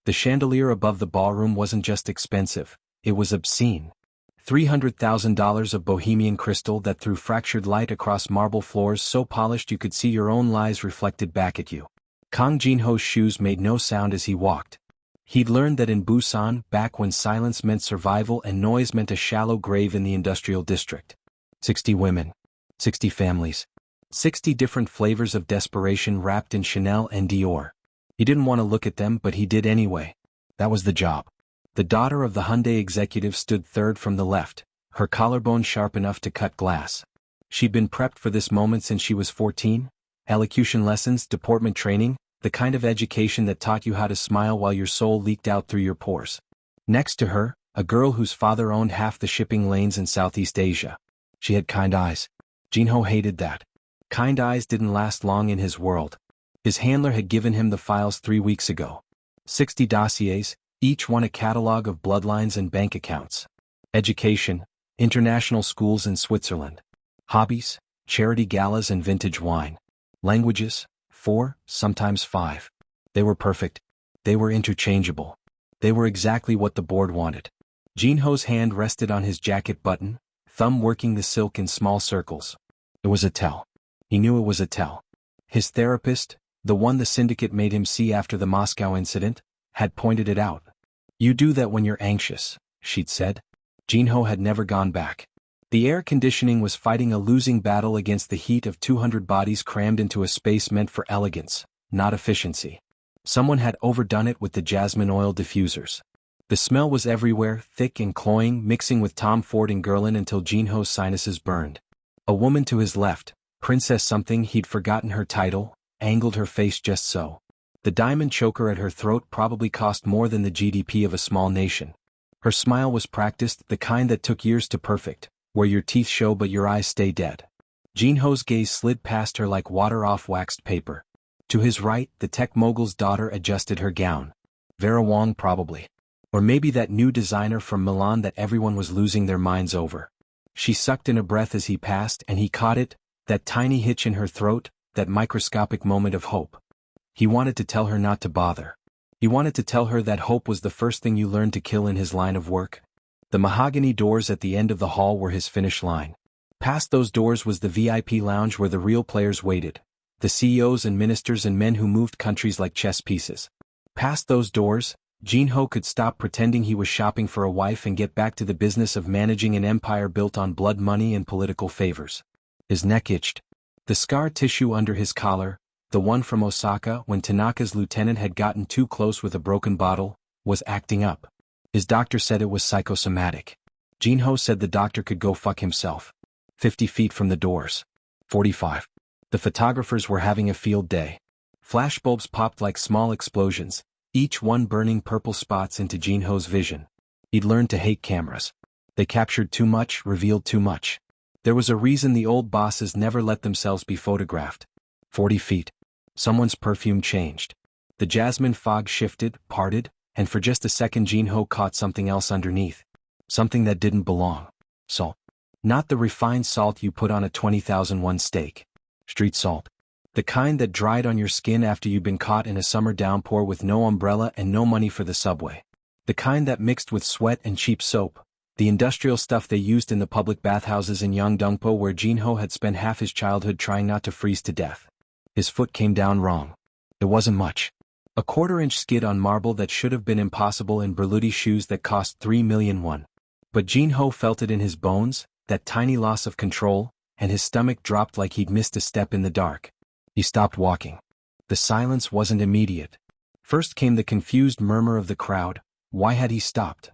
The chandelier above the ballroom wasn't just expensive, it was obscene. $300,000 of bohemian crystal that threw fractured light across marble floors so polished you could see your own lies reflected back at you. Kang Jin-Ho's shoes made no sound as he walked. He'd learned that in Busan, back when silence meant survival and noise meant a shallow grave in the industrial district. 60 women. 60 families. 60 different flavors of desperation wrapped in Chanel and Dior. He didn't want to look at them, but he did anyway. That was the job. The daughter of the Hyundai executive stood third from the left, her collarbone sharp enough to cut glass. She'd been prepped for this moment since she was 14. Elocution lessons, deportment training, the kind of education that taught you how to smile while your soul leaked out through your pores. Next to her, a girl whose father owned half the shipping lanes in Southeast Asia. She had kind eyes. Jin-Ho hated that. Kind eyes didn't last long in his world. His handler had given him the files 3 weeks ago. 60 dossiers, each one a catalog of bloodlines and bank accounts. Education, international schools in Switzerland. Hobbies, charity galas and vintage wine. Languages, 4, sometimes 5. They were perfect. They were interchangeable. They were exactly what the board wanted. Jin-Ho's hand rested on his jacket button, thumb working the silk in small circles. It was a tell. He knew it was a tell. His therapist, the one the syndicate made him see after the Moscow incident, had pointed it out. You do that when you're anxious, she'd said. Jin-Ho had never gone back. The air conditioning was fighting a losing battle against the heat of 200 bodies crammed into a space meant for elegance, not efficiency. Someone had overdone it with the jasmine oil diffusers. The smell was everywhere, thick and cloying, mixing with Tom Ford and Guerlain until Jin-Ho's sinuses burned. A woman to his left, Princess something he'd forgotten her title, angled her face just so. The diamond choker at her throat probably cost more than the GDP of a small nation. Her smile was practiced, the kind that took years to perfect, where your teeth show but your eyes stay dead. Jin-Ho's gaze slid past her like water off waxed paper. To his right, the tech mogul's daughter adjusted her gown. Vera Wang probably. Or maybe that new designer from Milan that everyone was losing their minds over. She sucked in a breath as he passed and he caught it, that tiny hitch in her throat, that microscopic moment of hope. He wanted to tell her not to bother. He wanted to tell her that hope was the first thing you learned to kill in his line of work. The mahogany doors at the end of the hall were his finish line. Past those doors was the VIP lounge where the real players waited. The CEOs and ministers and men who moved countries like chess pieces. Past those doors, Jin-Ho could stop pretending he was shopping for a wife and get back to the business of managing an empire built on blood money and political favors. His neck itched. The scar tissue under his collar, the one from Osaka when Tanaka's lieutenant had gotten too close with a broken bottle, was acting up. His doctor said it was psychosomatic. Jin-Ho said the doctor could go fuck himself. 50 feet from the doors. 45. The photographers were having a field day. Flashbulbs popped like small explosions, each one burning purple spots into Jin-Ho's vision. He'd learned to hate cameras. They captured too much, revealed too much. There was a reason the old bosses never let themselves be photographed. 40 feet. Someone's perfume changed. The jasmine fog shifted, parted, and for just a second Jin-Ho caught something else underneath. Something that didn't belong. Salt. Not the refined salt you put on a 20,001 steak. Street salt. The kind that dried on your skin after you'd been caught in a summer downpour with no umbrella and no money for the subway. The kind that mixed with sweat and cheap soap. The industrial stuff they used in the public bathhouses in Yeongdeungpo where Jin-Ho had spent half his childhood trying not to freeze to death. His foot came down wrong. It wasn't much. A quarter-inch skid on marble that should have been impossible in Berluti shoes that cost 3 million won. But Jin-Ho felt it in his bones, that tiny loss of control, and his stomach dropped like he'd missed a step in the dark. He stopped walking. The silence wasn't immediate. First came the confused murmur of the crowd. Why had he stopped?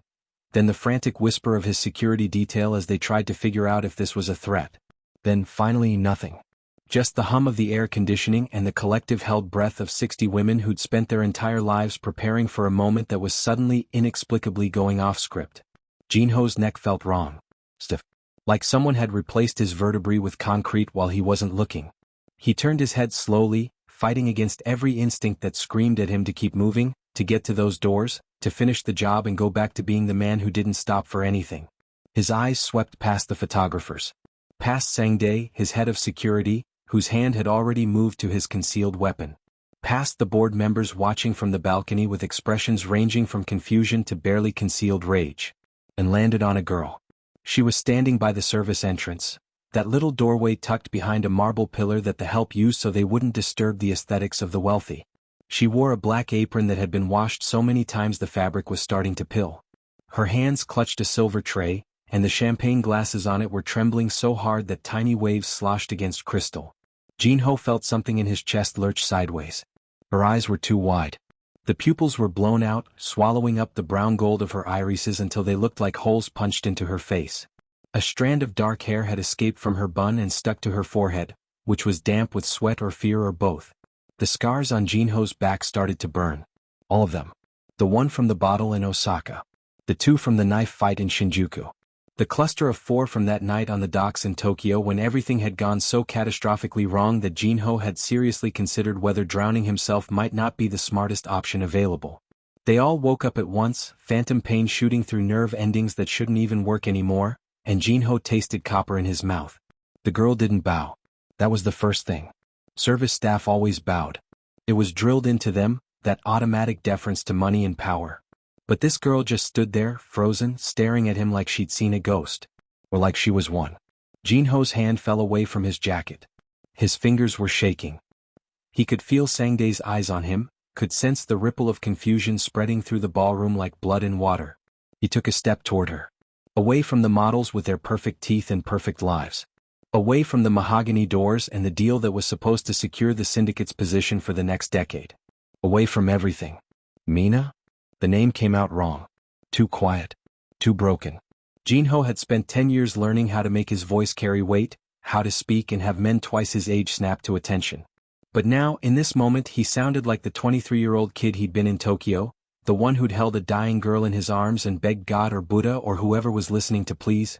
Then the frantic whisper of his security detail as they tried to figure out if this was a threat. Then, finally, nothing. Just the hum of the air conditioning and the collective held breath of 60 women who'd spent their entire lives preparing for a moment that was suddenly, inexplicably going off script. Jin-Ho's neck felt wrong. Stiff. Like someone had replaced his vertebrae with concrete while he wasn't looking. He turned his head slowly, fighting against every instinct that screamed at him to keep moving, to get to those doors, to finish the job and go back to being the man who didn't stop for anything. His eyes swept past the photographers. Past Sangdae, his head of security, whose hand had already moved to his concealed weapon. past the board members watching from the balcony with expressions ranging from confusion to barely concealed rage, and landed on a girl. She was standing by the service entrance, that little doorway tucked behind a marble pillar that the help used so they wouldn't disturb the aesthetics of the wealthy. She wore a black apron that had been washed so many times the fabric was starting to pill. Her hands clutched a silver tray, and the champagne glasses on it were trembling so hard that tiny waves sloshed against crystal. Jin-Ho felt something in his chest lurch sideways. Her eyes were too wide. The pupils were blown out, swallowing up the brown gold of her irises until they looked like holes punched into her face. A strand of dark hair had escaped from her bun and stuck to her forehead, which was damp with sweat or fear or both. The scars on Jin-Ho's back started to burn. All of them. The one from the bottle in Osaka. The two from the knife fight in Shinjuku. The cluster of 4 from that night on the docks in Tokyo when everything had gone so catastrophically wrong that Jin-Ho had seriously considered whether drowning himself might not be the smartest option available. They all woke up at once, phantom pain shooting through nerve endings that shouldn't even work anymore, and Jin-Ho tasted copper in his mouth. The girl didn't bow. That was the first thing. Service staff always bowed. It was drilled into them, that automatic deference to money and power. But this girl just stood there, frozen, staring at him like she'd seen a ghost. Or like she was one. Jin-Ho's hand fell away from his jacket. His fingers were shaking. He could feel Sangdae's eyes on him, could sense the ripple of confusion spreading through the ballroom like blood in water. He took a step toward her. Away from the models with their perfect teeth and perfect lives. Away from the mahogany doors and the deal that was supposed to secure the syndicate's position for the next decade. Away from everything. Mina? The name came out wrong. Too quiet. Too broken. Jin-Ho had spent 10 years learning how to make his voice carry weight, how to speak and have men twice his age snap to attention. But now, in this moment, he sounded like the 23-year-old kid he'd been in Tokyo, the one who'd held a dying girl in his arms and begged God or Buddha or whoever was listening to please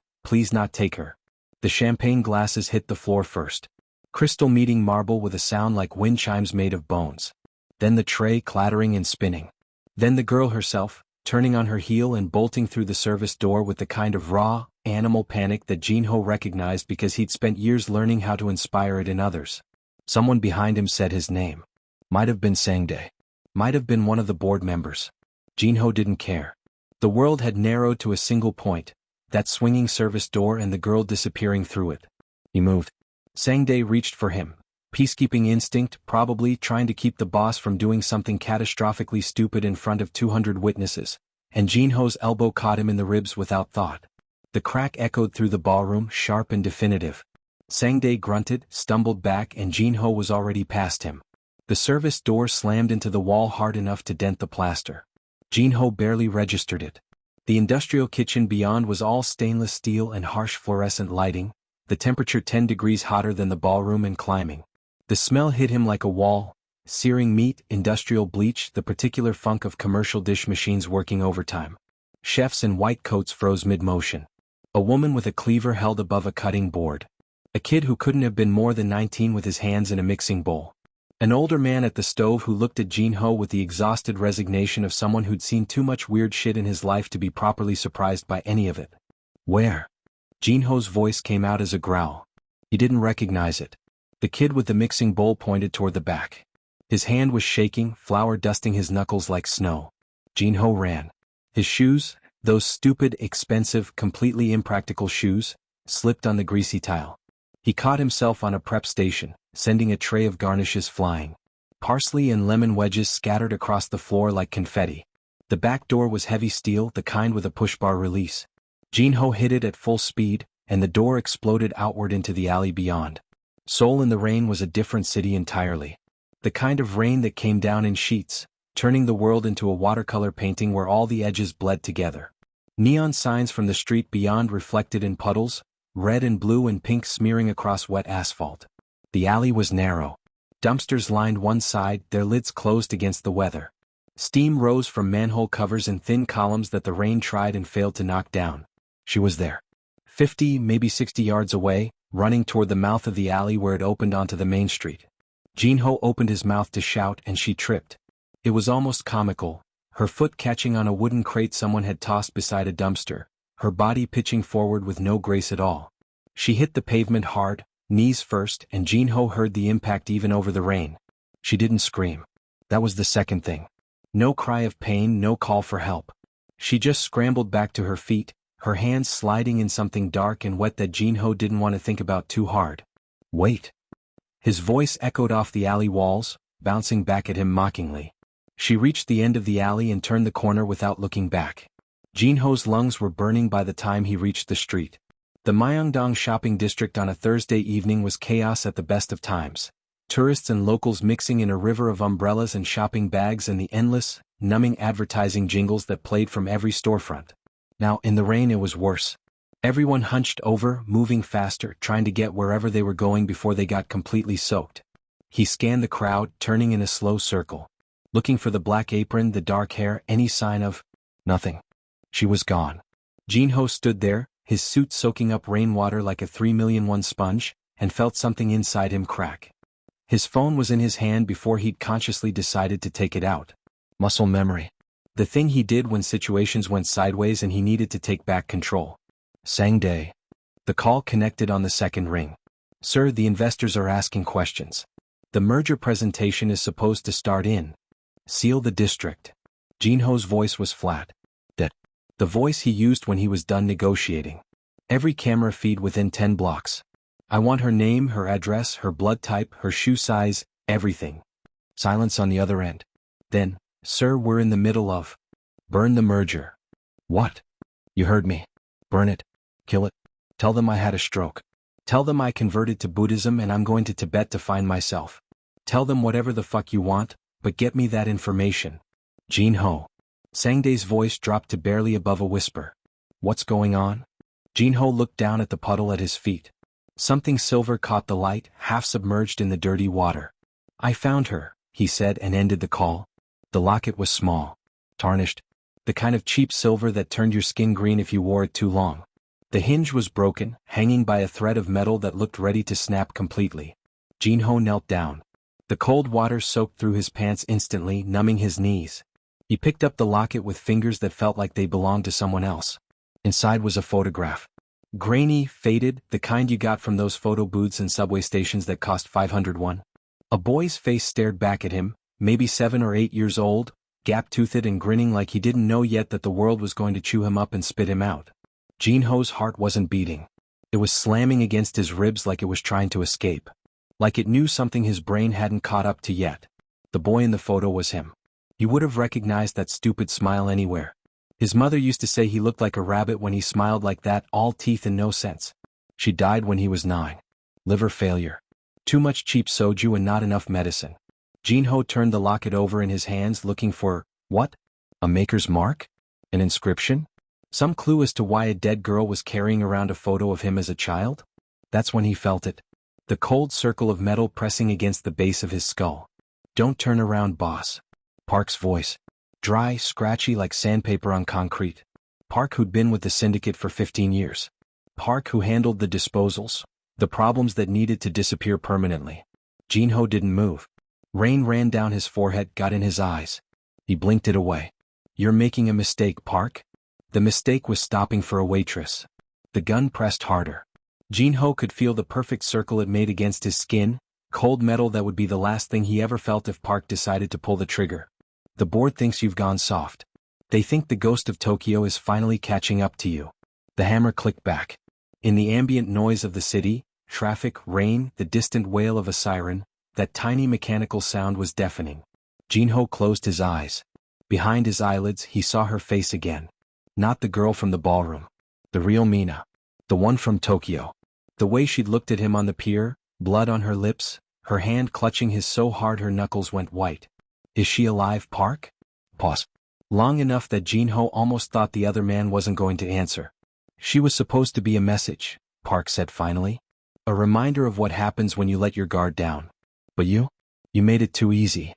not take her. The champagne glasses hit the floor first. Crystal meeting marble with a sound like wind chimes made of bones. Then the tray clattering and spinning. Then the girl herself, turning on her heel and bolting through the service door with the kind of raw, animal panic that Jin-Ho recognized because he'd spent years learning how to inspire it in others. Someone behind him said his name. Might have been Sangdae. Might have been one of the board members. Jin-Ho didn't care. The world had narrowed to a single point, that swinging service door and the girl disappearing through it. He moved. Sangdae reached for him. Peacekeeping instinct, probably trying to keep the boss from doing something catastrophically stupid in front of 200 witnesses, and Jin-Ho's elbow caught him in the ribs without thought. The crack echoed through the ballroom, sharp and definitive. Sangdae grunted, stumbled back and Jin-Ho was already past him. The service door slammed into the wall hard enough to dent the plaster. Jin-Ho barely registered it. The industrial kitchen beyond was all stainless steel and harsh fluorescent lighting, the temperature 10 degrees hotter than the ballroom and climbing. The smell hit him like a wall, searing meat, industrial bleach, the particular funk of commercial dish machines working overtime. Chefs in white coats froze mid-motion. A woman with a cleaver held above a cutting board. A kid who couldn't have been more than 19 with his hands in a mixing bowl. An older man at the stove who looked at Jin-Ho with the exhausted resignation of someone who'd seen too much weird shit in his life to be properly surprised by any of it. Where? Jin-Ho's voice came out as a growl. He didn't recognize it. The kid with the mixing bowl pointed toward the back. His hand was shaking, flour dusting his knuckles like snow. Jin-Ho ran. His shoes, those stupid, expensive, completely impractical shoes, slipped on the greasy tile. He caught himself on a prep station, sending a tray of garnishes flying. Parsley and lemon wedges scattered across the floor like confetti. The back door was heavy steel, the kind with a push-bar release. Jin-Ho hit it at full speed, and the door exploded outward into the alley beyond. Seoul in the rain was a different city entirely. The kind of rain that came down in sheets, turning the world into a watercolor painting where all the edges bled together. Neon signs from the street beyond reflected in puddles, red and blue and pink smearing across wet asphalt. The alley was narrow. Dumpsters lined one side, their lids closed against the weather. Steam rose from manhole covers in thin columns that the rain tried and failed to knock down. She was there. 50, maybe 60 yards away, running toward the mouth of the alley where it opened onto the main street. Jin-Ho opened his mouth to shout and she tripped. It was almost comical, her foot catching on a wooden crate someone had tossed beside a dumpster, her body pitching forward with no grace at all. She hit the pavement hard, knees first, and Jin-Ho heard the impact even over the rain. She didn't scream. That was the second thing. No cry of pain, no call for help. She just scrambled back to her feet, her hands sliding in something dark and wet that Jin-Ho didn't want to think about too hard. Wait. His voice echoed off the alley walls, bouncing back at him mockingly. She reached the end of the alley and turned the corner without looking back. Jin-Ho's lungs were burning by the time he reached the street. The Myeongdong shopping district on a Thursday evening was chaos at the best of times. Tourists and locals mixing in a river of umbrellas and shopping bags and the endless, numbing advertising jingles that played from every storefront. Now, in the rain it was worse. Everyone hunched over, moving faster, trying to get wherever they were going before they got completely soaked. He scanned the crowd, turning in a slow circle. Looking for the black apron, the dark hair, any sign of... nothing. She was gone. Jin-Ho stood there, his suit soaking up rainwater like a 3,000,001 sponge, and felt something inside him crack. His phone was in his hand before he'd consciously decided to take it out. Muscle memory. The thing he did when situations went sideways and he needed to take back control. Sangdae. The call connected on the second ring. Sir, the investors are asking questions. The merger presentation is supposed to start in Seoul the district. Jin-Ho's voice was flat. The voice he used when he was done negotiating. Every camera feed within 10 blocks. I want her name, her address, her blood type, her shoe size, everything. Silence on the other end. Then, sir, we're in the middle of... burn the merger. What? You heard me. Burn it. Kill it. Tell them I had a stroke. Tell them I converted to Buddhism and I'm going to Tibet to find myself. Tell them whatever the fuck you want, but get me that information. Jin-Ho. Sangdae's voice dropped to barely above a whisper. What's going on? Jin-Ho looked down at the puddle at his feet. Something silver caught the light, half submerged in the dirty water. I found her, he said and ended the call. The locket was small. Tarnished. The kind of cheap silver that turned your skin green if you wore it too long. The hinge was broken, hanging by a thread of metal that looked ready to snap completely. Jin-Ho knelt down. The cold water soaked through his pants instantly, numbing his knees. He picked up the locket with fingers that felt like they belonged to someone else. Inside was a photograph. Grainy, faded, the kind you got from those photo booths and subway stations that cost 500 won. A boy's face stared back at him, maybe 7 or 8 years old, gap-toothed and grinning like he didn't know yet that the world was going to chew him up and spit him out. Jin-Ho's heart wasn't beating. It was slamming against his ribs like it was trying to escape. Like it knew something his brain hadn't caught up to yet. The boy in the photo was him. He would have recognized that stupid smile anywhere. His mother used to say he looked like a rabbit when he smiled like that, all teeth and no sense. She died when he was 9. Liver failure. Too much cheap soju and not enough medicine. Jin-Ho turned the locket over in his hands looking for, what? A maker's mark? An inscription? Some clue as to why a dead girl was carrying around a photo of him as a child? That's when he felt it. The cold circle of metal pressing against the base of his skull. Don't turn around, boss. Park's voice. Dry, scratchy like sandpaper on concrete. Park, who'd been with the syndicate for 15 years. Park, who handled the disposals, the problems that needed to disappear permanently. Jin-Ho didn't move. Rain ran down his forehead, got in his eyes. He blinked it away. You're making a mistake, Park. The mistake was stopping for a waitress. The gun pressed harder. Jin-Ho could feel the perfect circle it made against his skin, cold metal that would be the last thing he ever felt if Park decided to pull the trigger. The board thinks you've gone soft. They think the ghost of Tokyo is finally catching up to you. The hammer clicked back. In the ambient noise of the city, traffic, rain, the distant wail of a siren, that tiny mechanical sound was deafening. Jin-Ho closed his eyes. Behind his eyelids he saw her face again. Not the girl from the ballroom. The real Mina. The one from Tokyo. The way she'd looked at him on the pier, blood on her lips, her hand clutching his so hard her knuckles went white. Is she alive, Park? Pause. Long enough that Jin-Ho almost thought the other man wasn't going to answer. She was supposed to be a message, Park said finally. A reminder of what happens when you let your guard down. But you made it too easy.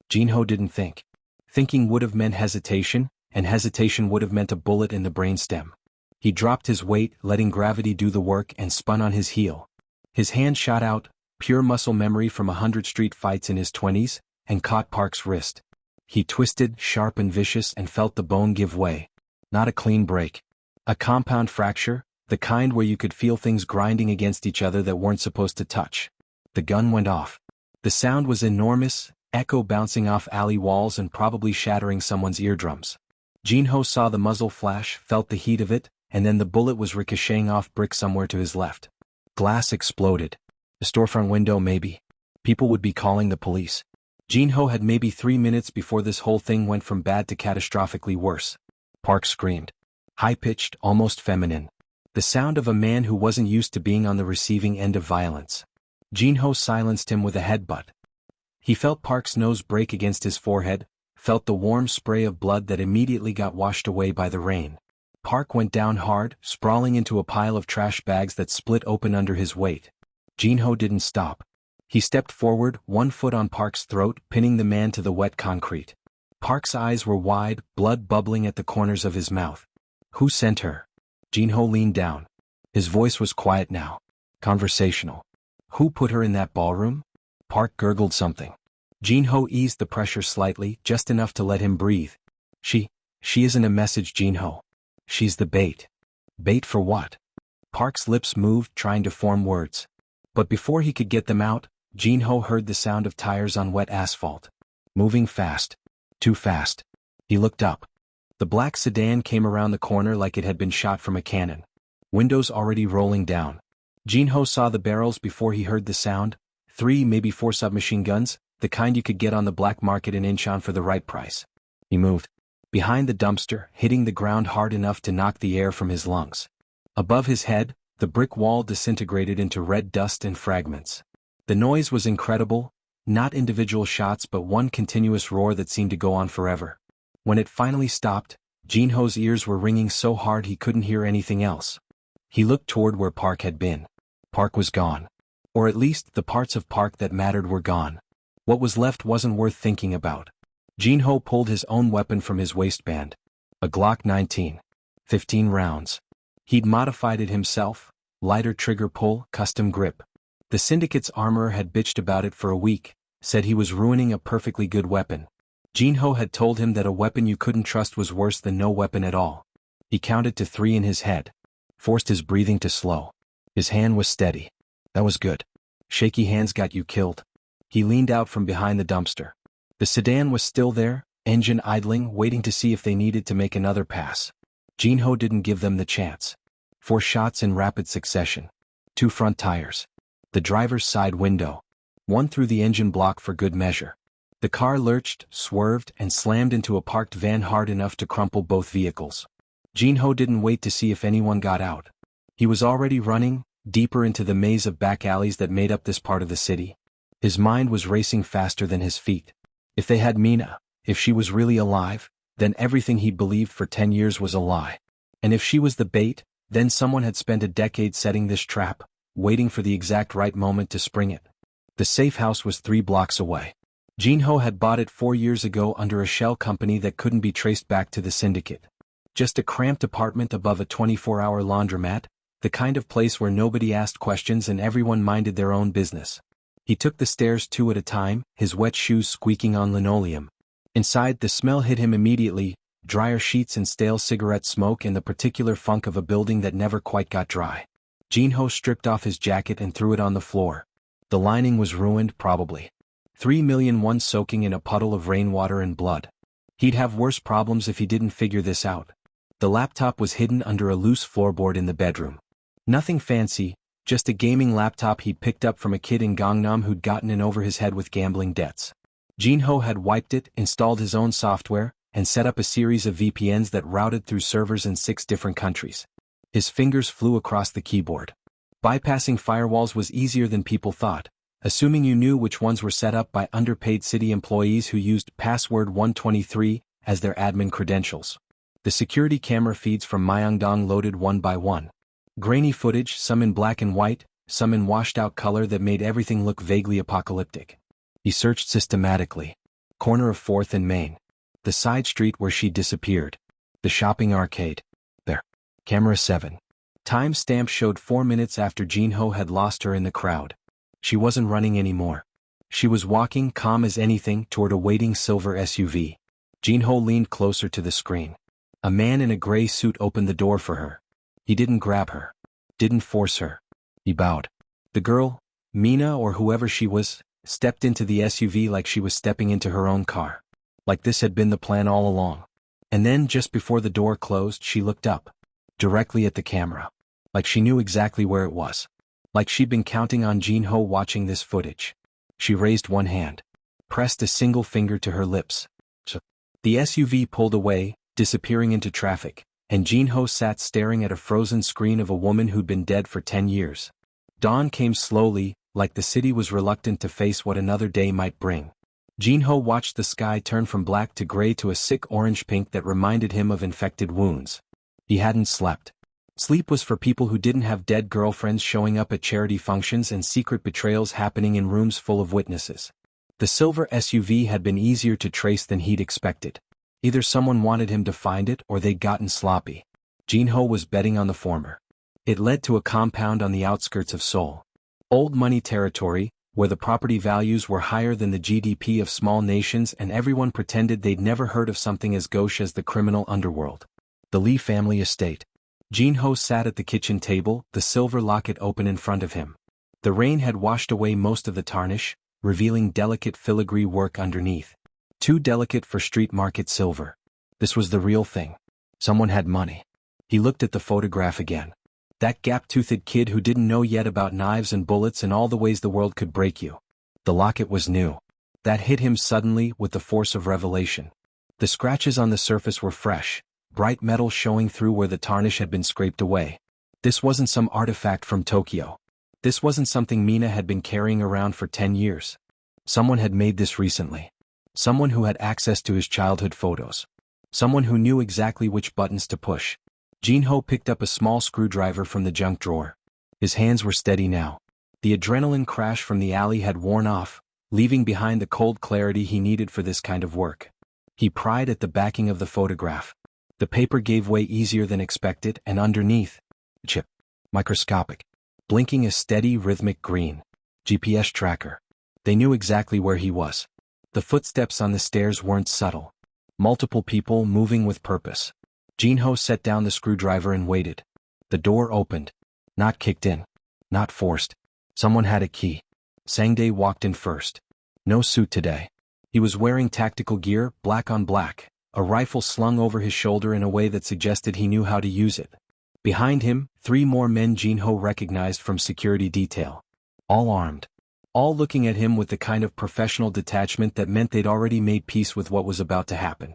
Jin-Ho didn't think. Thinking would have meant hesitation, and hesitation would have meant a bullet in the brainstem. He dropped his weight, letting gravity do the work, and spun on his heel. His hand shot out, pure muscle memory from 100 street fights in his 20s, and caught Park's wrist. He twisted, sharp and vicious, and felt the bone give way. Not a clean break. A compound fracture, the kind where you could feel things grinding against each other that weren't supposed to touch. The gun went off. The sound was enormous, echo bouncing off alley walls and probably shattering someone's eardrums. Jin-Ho saw the muzzle flash, felt the heat of it, and then the bullet was ricocheting off brick somewhere to his left. Glass exploded. The storefront window maybe. People would be calling the police. Jin-Ho had maybe 3 minutes before this whole thing went from bad to catastrophically worse. Park screamed. High-pitched, almost feminine. The sound of a man who wasn't used to being on the receiving end of violence. Jin-Ho silenced him with a headbutt. He felt Park's nose break against his forehead, felt the warm spray of blood that immediately got washed away by the rain. Park went down hard, sprawling into a pile of trash bags that split open under his weight. Jin-Ho didn't stop. He stepped forward, 1 foot on Park's throat, pinning the man to the wet concrete. Park's eyes were wide, blood bubbling at the corners of his mouth. Who sent her? Jin-Ho leaned down. His voice was quiet now. Conversational. Who put her in that ballroom? Park gurgled something. Jin-Ho eased the pressure slightly, just enough to let him breathe. She isn't a message, Jin-Ho. She's the bait. Bait for what? Park's lips moved, trying to form words. But before he could get them out, Jin-Ho heard the sound of tires on wet asphalt. Moving fast. Too fast. He looked up. The black sedan came around the corner like it had been shot from a cannon. Windows already rolling down. Jin-Ho saw the barrels before he heard the sound. 3, maybe 4 submachine guns, the kind you could get on the black market in Incheon for the right price. He moved. Behind the dumpster, hitting the ground hard enough to knock the air from his lungs. Above his head, the brick wall disintegrated into red dust and fragments. The noise was incredible, not individual shots but one continuous roar that seemed to go on forever. When it finally stopped, Jin-Ho's ears were ringing so hard he couldn't hear anything else. He looked toward where Park had been. Park was gone. Or at least the parts of Park that mattered were gone. What was left wasn't worth thinking about. Jin-Ho pulled his own weapon from his waistband. A Glock 19. 15 rounds. He'd modified it himself, lighter trigger pull, custom grip. The Syndicate's armorer had bitched about it for a week, said he was ruining a perfectly good weapon. Jin-Ho had told him that a weapon you couldn't trust was worse than no weapon at all. He counted to 3 in his head. Forced his breathing to slow. His hand was steady. That was good. Shaky hands got you killed. He leaned out from behind the dumpster. The sedan was still there, engine idling, waiting to see if they needed to make another pass. Jin-Ho didn't give them the chance. 4 shots in rapid succession. 2 front tires. The driver's side window. 1 through the engine block for good measure. The car lurched, swerved, and slammed into a parked van hard enough to crumple both vehicles. Jin-Ho didn't wait to see if anyone got out. He was already running, deeper into the maze of back alleys that made up this part of the city. His mind was racing faster than his feet. If they had Mina, if she was really alive, then everything he'd believed for 10 years was a lie. And if she was the bait, then someone had spent a decade setting this trap, waiting for the exact right moment to spring it. The safe house was 3 blocks away. Jin-Ho had bought it 4 years ago under a shell company that couldn't be traced back to the Syndicate. Just a cramped apartment above a 24-hour laundromat, the kind of place where nobody asked questions and everyone minded their own business. He took the stairs 2 at a time, his wet shoes squeaking on linoleum. Inside, the smell hit him immediately, dryer sheets and stale cigarette smoke and the particular funk of a building that never quite got dry. Jin-Ho stripped off his jacket and threw it on the floor. The lining was ruined, probably. 3,000,001 soaking in a puddle of rainwater and blood. He'd have worse problems if he didn't figure this out. The laptop was hidden under a loose floorboard in the bedroom. Nothing fancy, just a gaming laptop he'd picked up from a kid in Gangnam who'd gotten in over his head with gambling debts. Jin-Ho had wiped it, installed his own software, and set up a series of VPNs that routed through servers in 6 different countries. His fingers flew across the keyboard. Bypassing firewalls was easier than people thought, assuming you knew which ones were set up by underpaid city employees who used password 123 as their admin credentials. The security camera feeds from Myeongdong loaded 1 by 1. Grainy footage, some in black and white, some in washed-out color that made everything look vaguely apocalyptic. He searched systematically. Corner of 4th and Main. The side street where she disappeared. The shopping arcade. There. Camera 7. Time stamp showed 4 minutes after Jin-Ho had lost her in the crowd. She wasn't running anymore. She was walking, calm as anything, toward a waiting silver SUV. Jin-Ho leaned closer to the screen. A man in a gray suit opened the door for her. He didn't grab her. Didn't force her. He bowed. The girl, Mina or whoever she was, stepped into the SUV like she was stepping into her own car. Like this had been the plan all along. And then, just before the door closed, she looked up. Directly at the camera. Like she knew exactly where it was. Like she'd been counting on Jin-Ho watching this footage. She raised one hand. Pressed a single finger to her lips. The SUV pulled away, disappearing into traffic, and Jin-Ho sat staring at a frozen screen of a woman who'd been dead for 10 years. Dawn came slowly, like the city was reluctant to face what another day might bring. Jin-Ho watched the sky turn from black to gray to a sick orange-pink that reminded him of infected wounds. He hadn't slept. Sleep was for people who didn't have dead girlfriends showing up at charity functions and secret betrayals happening in rooms full of witnesses. The silver SUV had been easier to trace than he'd expected. Either someone wanted him to find it or they'd gotten sloppy. Jin-Ho was betting on the former. It led to a compound on the outskirts of Seoul. Old money territory, where the property values were higher than the GDP of small nations and everyone pretended they'd never heard of something as gauche as the criminal underworld. The Lee family estate. Jin-Ho sat at the kitchen table, the silver locket open in front of him. The rain had washed away most of the tarnish, revealing delicate filigree work underneath. Too delicate for street market silver. This was the real thing. Someone had money. He looked at the photograph again. That gap-toothed kid who didn't know yet about knives and bullets and all the ways the world could break you. The locket was new. That hit him suddenly with the force of revelation. The scratches on the surface were fresh, bright metal showing through where the tarnish had been scraped away. This wasn't some artifact from Tokyo. This wasn't something Mina had been carrying around for 10 years. Someone had made this recently. Someone who had access to his childhood photos. Someone who knew exactly which buttons to push. Jin-Ho picked up a small screwdriver from the junk drawer. His hands were steady now. The adrenaline crash from the alley had worn off, leaving behind the cold clarity he needed for this kind of work. He pried at the backing of the photograph. The paper gave way easier than expected, and underneath, chip, microscopic, blinking a steady rhythmic green. GPS tracker. They knew exactly where he was. The footsteps on the stairs weren't subtle. Multiple people moving with purpose. Jin-Ho set down the screwdriver and waited. The door opened. Not kicked in. Not forced. Someone had a key. Sang-dae walked in first. No suit today. He was wearing tactical gear, black on black, a rifle slung over his shoulder in a way that suggested he knew how to use it. Behind him, 3 more men Jin-Ho recognized from security detail. All armed. All looking at him with the kind of professional detachment that meant they'd already made peace with what was about to happen.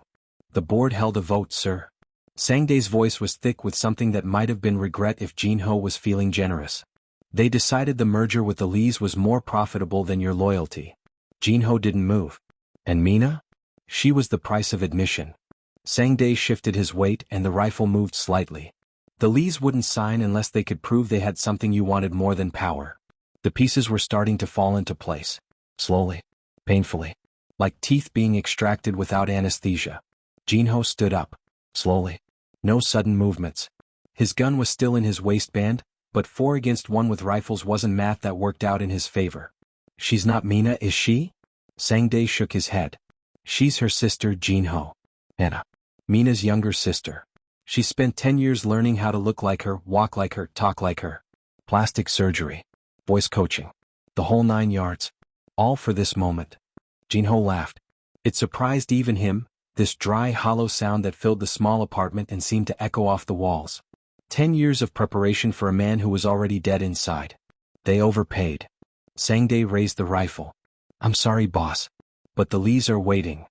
The board held a vote, sir. Sang-dae's voice was thick with something that might have been regret if Jin-Ho was feeling generous. They decided the merger with the Lees was more profitable than your loyalty. Jin-Ho didn't move. And Mina? She was the price of admission. Sang-dae shifted his weight and the rifle moved slightly. The Lees wouldn't sign unless they could prove they had something you wanted more than power. The pieces were starting to fall into place. Slowly. Painfully. Like teeth being extracted without anesthesia. Jin-Ho stood up. Slowly. No sudden movements. His gun was still in his waistband, but 4 against 1 with rifles wasn't math that worked out in his favor. She's not Mina, is she? Sang-dae shook his head. She's her sister, Jin-Ho. Anna. Mina's younger sister. She spent 10 years learning how to look like her, walk like her, talk like her. Plastic surgery. Voice coaching. The whole 9 yards. All for this moment. Jin-Ho laughed. It surprised even him, this dry, hollow sound that filled the small apartment and seemed to echo off the walls. 10 years of preparation for a man who was already dead inside. They overpaid. Sang-dae raised the rifle. I'm sorry, boss. But the Lees are waiting.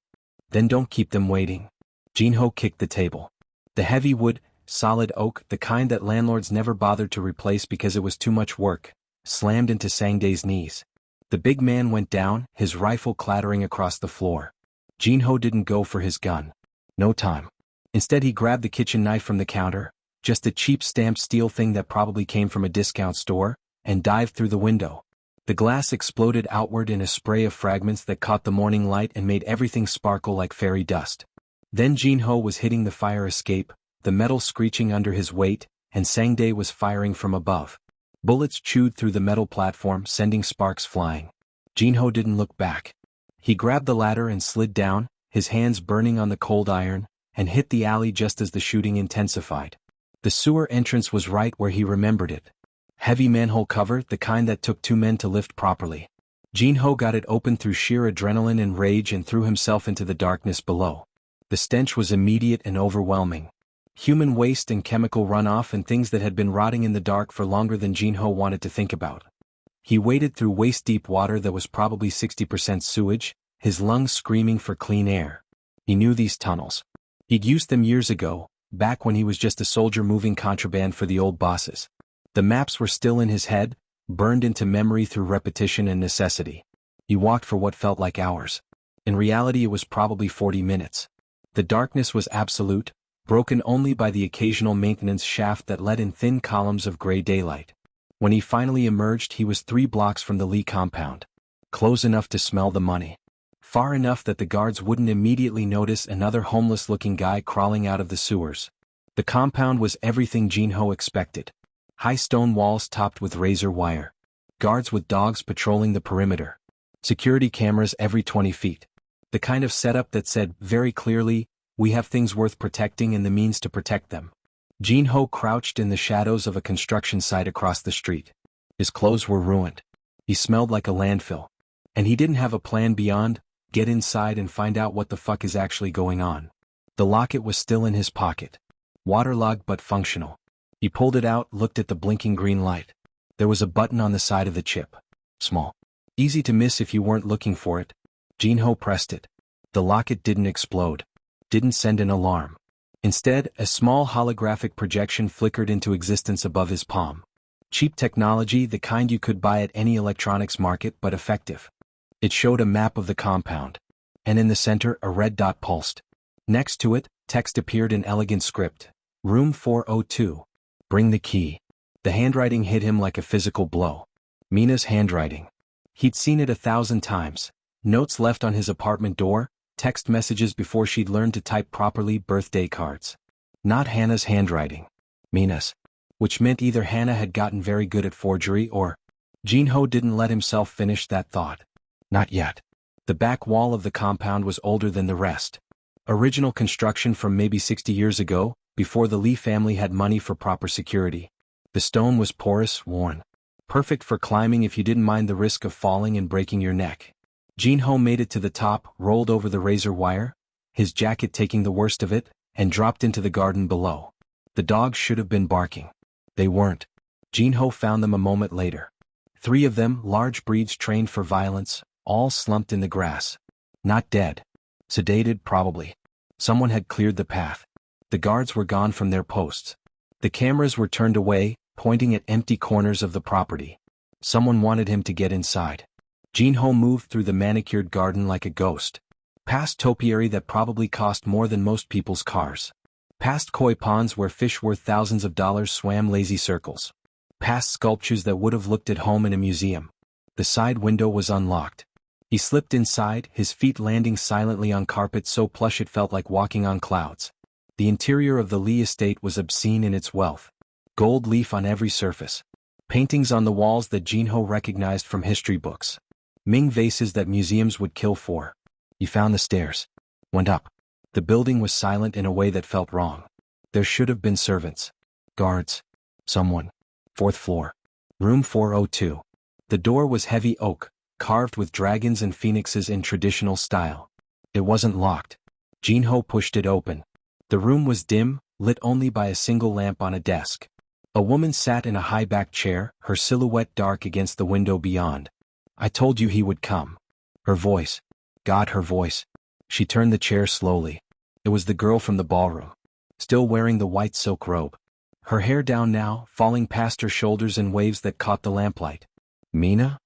Then don't keep them waiting. Jin-Ho kicked the table. The heavy wood, solid oak, the kind that landlords never bothered to replace because it was too much work, slammed into Sang-dae's knees. The big man went down, his rifle clattering across the floor. Jin-Ho didn't go for his gun. No time. Instead he grabbed the kitchen knife from the counter, just a cheap stamped steel thing that probably came from a discount store, and dived through the window. The glass exploded outward in a spray of fragments that caught the morning light and made everything sparkle like fairy dust. Then Jin-Ho was hitting the fire escape, the metal screeching under his weight, and Sang-dae was firing from above. Bullets chewed through the metal platform, sending sparks flying. Jin-Ho didn't look back. He grabbed the ladder and slid down, his hands burning on the cold iron, and hit the alley just as the shooting intensified. The sewer entrance was right where he remembered it. Heavy manhole cover, the kind that took 2 men to lift properly. Jin-Ho got it open through sheer adrenaline and rage and threw himself into the darkness below. The stench was immediate and overwhelming. Human waste and chemical runoff and things that had been rotting in the dark for longer than Jin-Ho wanted to think about. He waded through waist-deep water that was probably 60% sewage, his lungs screaming for clean air. He knew these tunnels. He'd used them years ago, back when he was just a soldier moving contraband for the old bosses. The maps were still in his head, burned into memory through repetition and necessity. He walked for what felt like hours. In reality, it was probably 40 minutes. The darkness was absolute, broken only by the occasional maintenance shaft that let in thin columns of gray daylight. When he finally emerged, he was 3 blocks from the Lee compound. Close enough to smell the money. Far enough that the guards wouldn't immediately notice another homeless-looking guy crawling out of the sewers. The compound was everything Jin-Ho expected. High stone walls topped with razor wire. Guards with dogs patrolling the perimeter. Security cameras every 20 feet. The kind of setup that said, very clearly, we have things worth protecting and the means to protect them. Jin-Ho crouched in the shadows of a construction site across the street. His clothes were ruined. He smelled like a landfill. And he didn't have a plan beyond, get inside and find out what the fuck is actually going on. The locket was still in his pocket. Waterlogged but functional. He pulled it out, looked at the blinking green light. There was a button on the side of the chip. Small. Easy to miss if you weren't looking for it. Jin-Ho pressed it. The locket didn't explode. Didn't send an alarm. Instead, a small holographic projection flickered into existence above his palm. Cheap technology, the kind you could buy at any electronics market, but effective. It showed a map of the compound. And in the center, a red dot pulsed. Next to it, text appeared in elegant script. Room 402. Bring the key. The handwriting hit him like a physical blow. Mina's handwriting. He'd seen it 1,000 times. Notes left on his apartment door, text messages before she'd learned to type properly, birthday cards. Not Hannah's handwriting. Mina's. Which meant either Hannah had gotten very good at forgery or... Jin-Ho didn't let himself finish that thought. Not yet. The back wall of the compound was older than the rest. Original construction from maybe 60 years ago, before the Lee family had money for proper security. The stone was porous, worn. Perfect for climbing if you didn't mind the risk of falling and breaking your neck. Jin-Ho made it to the top, rolled over the razor wire, his jacket taking the worst of it, and dropped into the garden below. The dogs should have been barking. They weren't. Jin-Ho found them a moment later. 3 of them, large breeds trained for violence, all slumped in the grass. Not dead. Sedated, probably. Someone had cleared the path. The guards were gone from their posts. The cameras were turned away, pointing at empty corners of the property. Someone wanted him to get inside. Jin-Ho moved through the manicured garden like a ghost. Past topiary that probably cost more than most people's cars. Past koi ponds where fish worth thousands of dollars swam lazy circles. Past sculptures that would have looked at home in a museum. The side window was unlocked. He slipped inside, his feet landing silently on carpet so plush it felt like walking on clouds. The interior of the Lee estate was obscene in its wealth. Gold leaf on every surface. Paintings on the walls that Jin-Ho recognized from history books. Ming vases that museums would kill for. He found the stairs. Went up. The building was silent in a way that felt wrong. There should have been servants. Guards. Someone. 4th floor. Room 402. The door was heavy oak, carved with dragons and phoenixes in traditional style. It wasn't locked. Jin-Ho pushed it open. The room was dim, lit only by a single lamp on a desk. A woman sat in a high-backed chair, her silhouette dark against the window beyond. I told you he would come. Her voice. God, her voice. She turned the chair slowly. It was the girl from the ballroom. Still wearing the white silk robe. Her hair down now, falling past her shoulders in waves that caught the lamplight. Mina?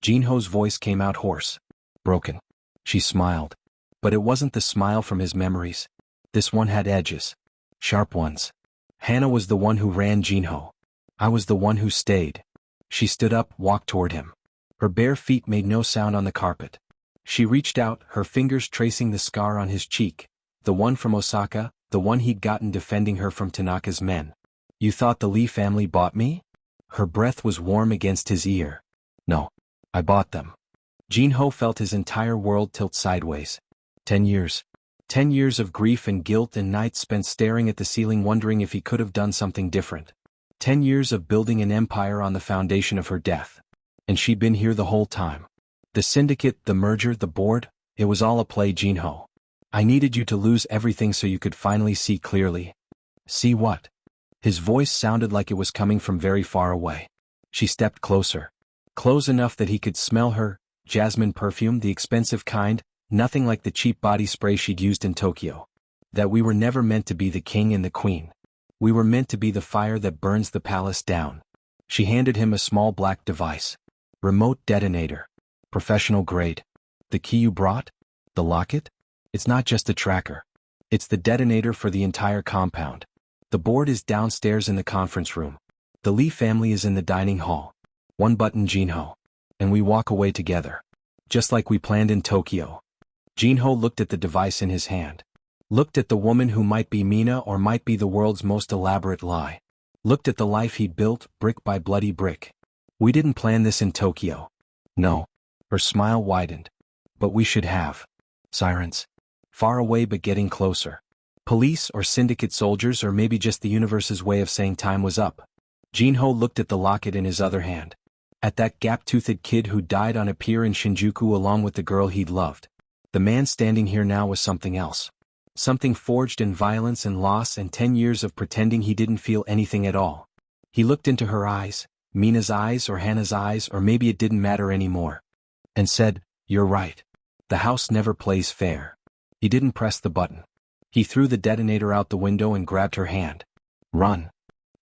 Jin-Ho's voice came out hoarse. Broken. She smiled. But it wasn't the smile from his memories. This one had edges. Sharp ones. Hannah was the one who ran Jin-Ho. I was the one who stayed. She stood up, walked toward him. Her bare feet made no sound on the carpet. She reached out, her fingers tracing the scar on his cheek. The one from Osaka, the one he'd gotten defending her from Tanaka's men. You thought the Lee family bought me? Her breath was warm against his ear. No. I bought them. Jin-Ho felt his entire world tilt sideways. 10 years. 10 years of grief and guilt and nights spent staring at the ceiling wondering if he could have done something different. 10 years of building an empire on the foundation of her death. And she'd been here the whole time. The syndicate, the merger, the board, it was all a play, Jin-Ho. I needed you to lose everything so you could finally see clearly. See what? His voice sounded like it was coming from very far away. She stepped closer. Close enough that he could smell her, jasmine perfume, the expensive kind, nothing like the cheap body spray she'd used in Tokyo. That we were never meant to be the king and the queen. We were meant to be the fire that burns the palace down. She handed him a small black device. Remote detonator. Professional grade. The key you brought? The locket? It's not just a tracker. It's the detonator for the entire compound. The board is downstairs in the conference room. The Lee family is in the dining hall. One button, Jin-Ho. And we walk away together. Just like we planned in Tokyo. Jin-Ho looked at the device in his hand. Looked at the woman who might be Mina or might be the world's most elaborate lie. Looked at the life he'd built, brick by bloody brick. We didn't plan this in Tokyo. No. Her smile widened. But we should have. Sirens. Far away but getting closer. Police or syndicate soldiers or maybe just the universe's way of saying time was up. Jin-Ho looked at the locket in his other hand. At that gap-toothed kid who died on a pier in Shinjuku along with the girl he'd loved. The man standing here now was something else. Something forged in violence and loss and 10 years of pretending he didn't feel anything at all. He looked into her eyes, Mina's eyes or Hannah's eyes or maybe it didn't matter anymore. And said, "You're right. The house never plays fair." He didn't press the button. He threw the detonator out the window and grabbed her hand. Run.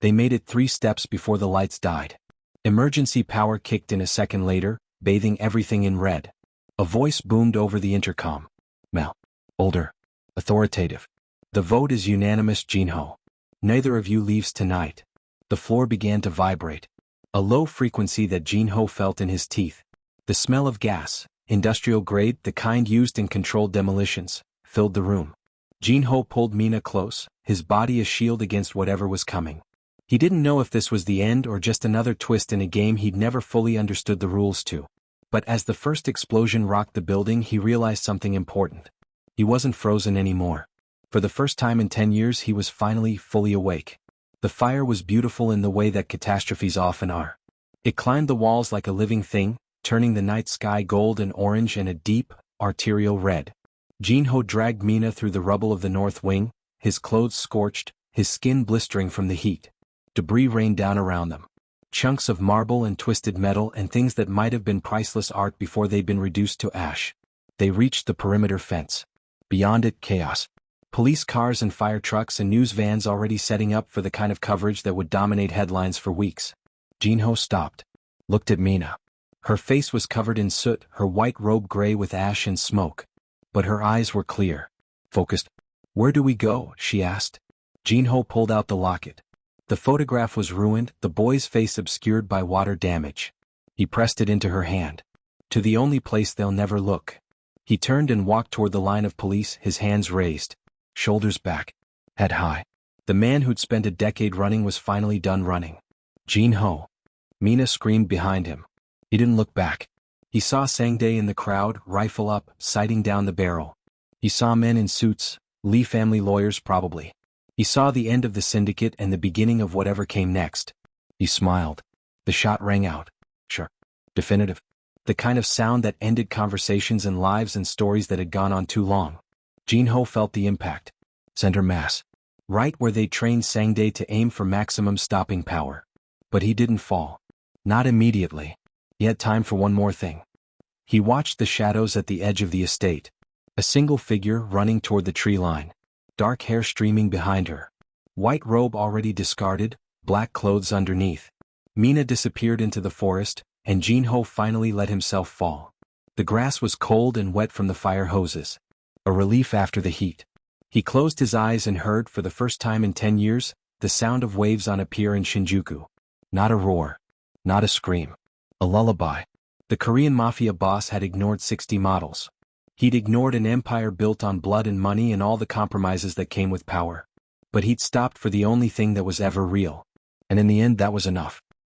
They made it 3 steps before the lights died. Emergency power kicked in a second later, bathing everything in red. A voice boomed over the intercom. Mel. Older. Authoritative. The vote is unanimous, Jin-Ho. Neither of you leaves tonight. The floor began to vibrate. A low frequency that Jin-Ho felt in his teeth. The smell of gas, industrial grade, the kind used in controlled demolitions, filled the room. Jin-Ho pulled Mina close, his body a shield against whatever was coming. He didn't know if this was the end or just another twist in a game he'd never fully understood the rules to. But as the first explosion rocked the building, he realized something important. He wasn't frozen anymore. For the first time in 10 years he was finally fully awake. The fire was beautiful in the way that catastrophes often are. It climbed the walls like a living thing, turning the night sky gold and orange and a deep, arterial red. Jin-Ho dragged Mina through the rubble of the north wing, his clothes scorched, his skin blistering from the heat. Debris rained down around them. Chunks of marble and twisted metal and things that might have been priceless art before they'd been reduced to ash. They reached the perimeter fence. Beyond it, chaos. Police cars and fire trucks and news vans already setting up for the kind of coverage that would dominate headlines for weeks. Jin-Ho stopped. Looked at Mina. Her face was covered in soot, her white robe gray with ash and smoke. But her eyes were clear. Focused. Where do we go? She asked. Jin-Ho pulled out the locket. The photograph was ruined, the boy's face obscured by water damage. He pressed it into her hand. To the only place they'll never look. He turned and walked toward the line of police, his hands raised. Shoulders back. Head high. The man who'd spent a decade running was finally done running. Jin-Ho. Mina screamed behind him. He didn't look back. He saw Sangdae in the crowd, rifle up, sighting down the barrel. He saw men in suits, Lee family lawyers probably. He saw the end of the syndicate and the beginning of whatever came next. He smiled. The shot rang out. Sure. Definitive. The kind of sound that ended conversations and lives and stories that had gone on too long. Jin-Ho felt the impact. Center mass. Right where they trained Sangdae to aim for maximum stopping power. But he didn't fall. Not immediately. He had time for one more thing. He watched the shadows at the edge of the estate. A single figure running toward the tree line. Dark hair streaming behind her. White robe already discarded, black clothes underneath. Mina disappeared into the forest, and Jin-Ho finally let himself fall. The grass was cold and wet from the fire hoses. A relief after the heat. He closed his eyes and heard, for the first time in 10 years, the sound of waves on a pier in Shinjuku. Not a roar. Not a scream. A lullaby. The Korean Mafia boss had ignored 60 models. He'd ignored an empire built on blood and money and all the compromises that came with power. But he'd stopped for the only thing that was ever real. And in the end that was enough.